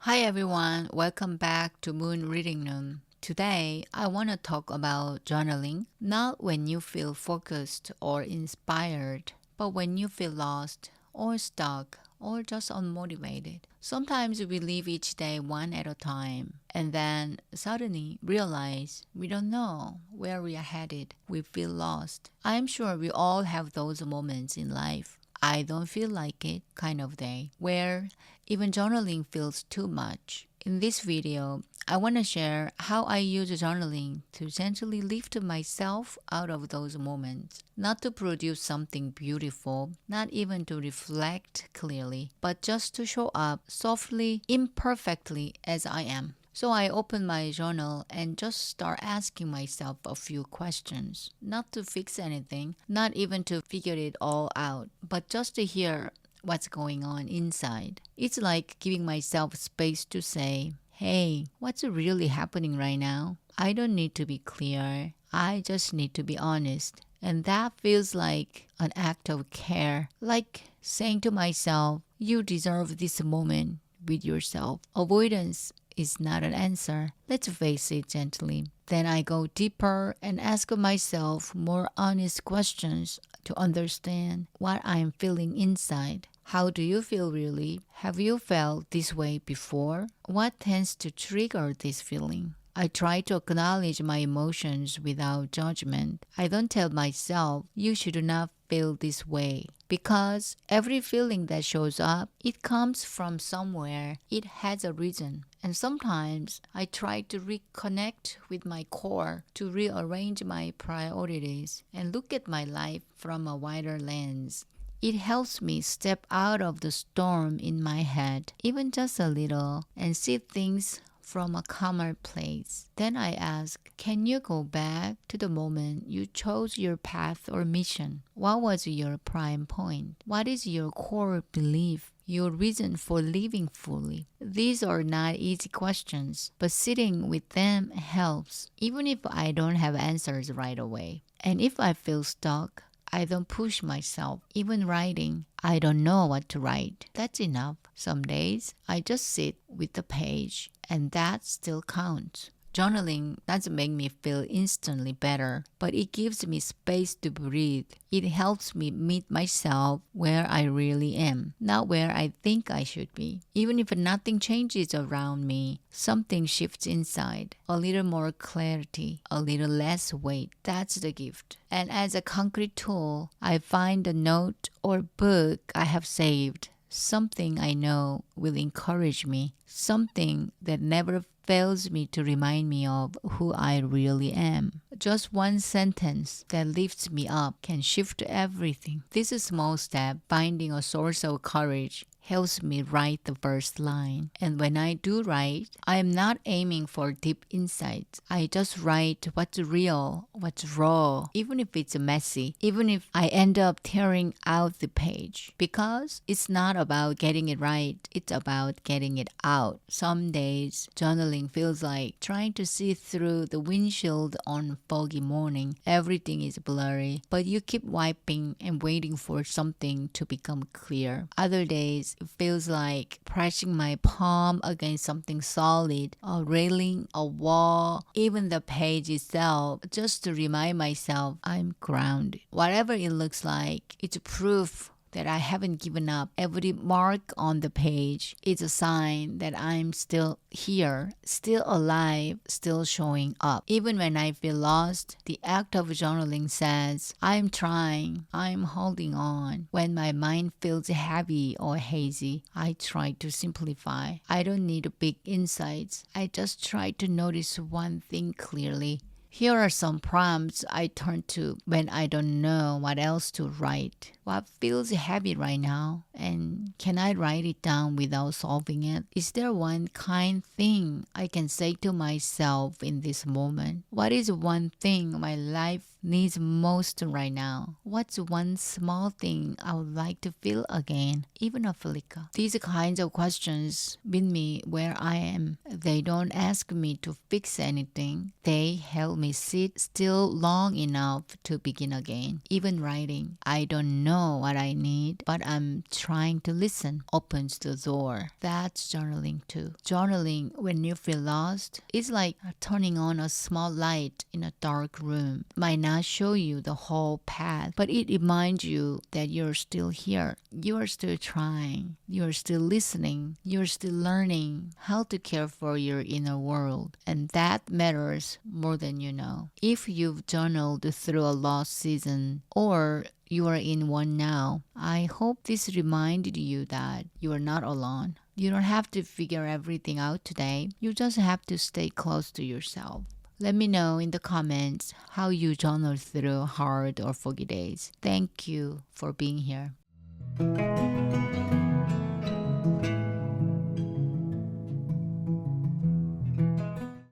Hi everyone, welcome back to Moon Reading Room. Today, I want to talk about journaling, not when you feel focused or inspired, but when you feel lost or stuck or just unmotivated. Sometimes we live each day one at a time and then suddenly realize we don't know where we are headed. We feel lost. I'm sure we all have those moments in life. I don't feel like it kind of day where even journaling feels too much. In this video, I want to share how I use journaling to gently lift myself out of those moments. Not to produce something beautiful, not even to reflect clearly, but just to show up softly, imperfectly as I am. So I open my journal and just start asking myself a few questions. Not to fix anything, not even to figure it all out, but just to hear what's going on inside. It's like giving myself space to say, hey, what's really happening right now? I don't need to be clear. I just need to be honest. And that feels like an act of care, like saying to myself, you deserve this moment with yourself. Avoidance is not an answer. Let's face it gently. Then I go deeper and ask myself more honest questions to understand what I'm feeling inside. How do you feel really? Have you felt this way before? What tends to trigger this feeling? I try to acknowledge my emotions without judgment. I don't tell myself, you should not feel this way. Because every feeling that shows up, it comes from somewhere. It has a reason. And sometimes I try to reconnect with my core, to rearrange my priorities, and look at my life from a wider lens. It helps me step out of the storm in my head, even just a little, and see things from a calmer place. Then I ask, can you go back to the moment you chose your path or mission? What was your prime point? What is your core belief? Your reason for living fully? These are not easy questions, but sitting with them helps, even if I don't have answers right away. And if I feel stuck, I don't push myself. Even writing, I don't know what to write. That's enough. Some days, I just sit with the page, and that still counts. Journaling doesn't make me feel instantly better, but it gives me space to breathe. It helps me meet myself where I really am, not where I think I should be. Even if nothing changes around me, something shifts inside. A little more clarity, a little less weight. That's the gift. And as a concrete tool, I find a note or book I have saved. Something I know will encourage me. Something that never fails me to remind me of who I really am. Just one sentence that lifts me up can shift everything. This small step, finding a source of courage, helps me write the first line. And when I do write, I am not aiming for deep insights. I just write what's real, what's raw, even if it's messy, even if I end up tearing out the page. Because it's not about getting it right, it's about getting it out. Some days, journaling feels like trying to see through the windshield on foggy morning. Everything is blurry, but you keep wiping and waiting for something to become clear. Other days, it feels like pressing my palm against something solid, a railing, a wall, even the page itself, just to remind myself I'm grounded. Whatever it looks like, it's proof that I haven't given up. Every mark on the page is a sign that I'm still here, still alive, still showing up. Even when I feel lost, the act of journaling says, I'm trying, I'm holding on. When my mind feels heavy or hazy, I try to simplify. I don't need big insights. I just try to notice one thing clearly. Here are some prompts I turn to when I don't know what else to write. What feels heavy right now? And can I write it down without solving it? Is there one kind thing I can say to myself in this moment? What is one thing my life needs most right now? What's one small thing I would like to feel again, even a flicker? These kinds of questions meet me where I am. They don't ask me to fix anything. They help me sit still long enough to begin again. Even writing, I don't know know what I need, but I'm trying to listen opens the door. That's journaling too. Journaling when you feel lost is like turning on a small light in a dark room. Might not show you the whole path, but it reminds you that you're still here. You are still trying. You're still listening. You're still learning how to care for your inner world. And that matters more than you know. If you've journaled through a lost season or you are in one now, I hope this reminded you that you are not alone. You don't have to figure everything out today. You just have to stay close to yourself. Let me know in the comments how you journal through hard or foggy days. Thank you for being here.